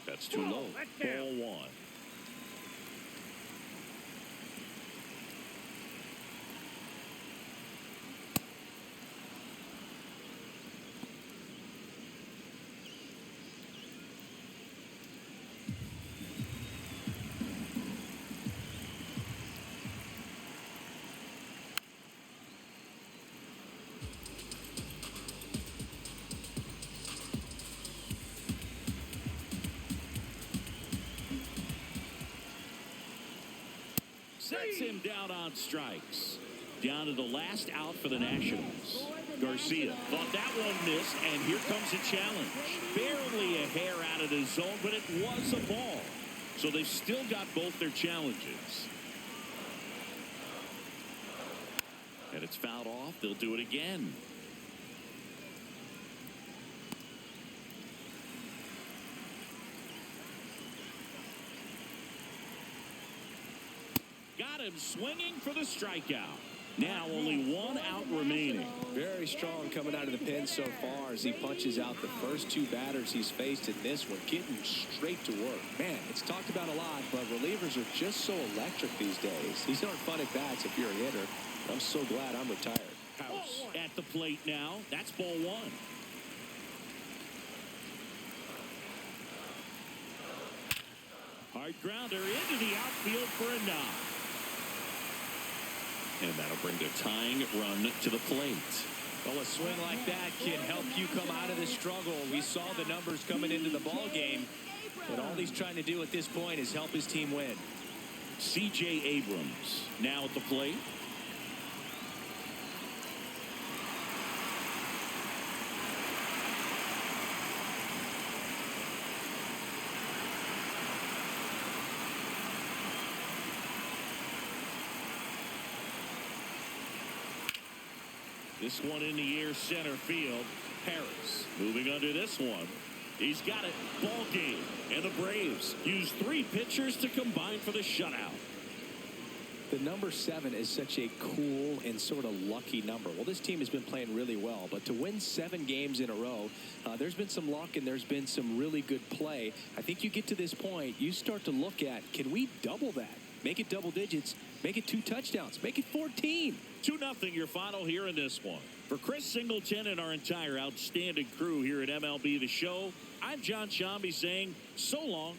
That's too low. Ball 1. Sets him down on strikes. Down to the last out for the Nationals. Garcia thought that one missed, and here comes a challenge. Barely a hair out of the zone, but it was a ball. So they've still got both their challenges. And it's fouled off. They'll do it again. Got him swinging for the strikeout. Now only 1 out remaining. Very strong coming out of the pen so far as he punches out the first 2 batters he's faced in this one, getting straight to work. Man, it's talked about a lot, but relievers are just so electric these days. These aren't fun at bats if you're a hitter. I'm so glad I'm retired. House at the plate now. That's ball 1. Hard grounder into the outfield for a knock. And that'll bring the tying run to the plate. Well, a swing like that can help you come out of this struggle. We saw the numbers coming into the ball game, and all he's trying to do at this point is help his team win. C.J. Abrams now at the plate. This one in the air, center field. Harris moving under this one. He's got it. Ball game. And the Braves use 3 pitchers to combine for the shutout. The number 7 is such a cool and sort of lucky number. Well, this team has been playing really well, but to win 7 games in a row, there's been some luck and there's been some really good play. I think you get to this point, you start to look at, can we double that? Make it double digits, make it 2 touchdowns, make it 14. 2-0 your final here in this one. For Chris Singleton and our entire outstanding crew here at MLB The Show, I'm John Shambi saying so long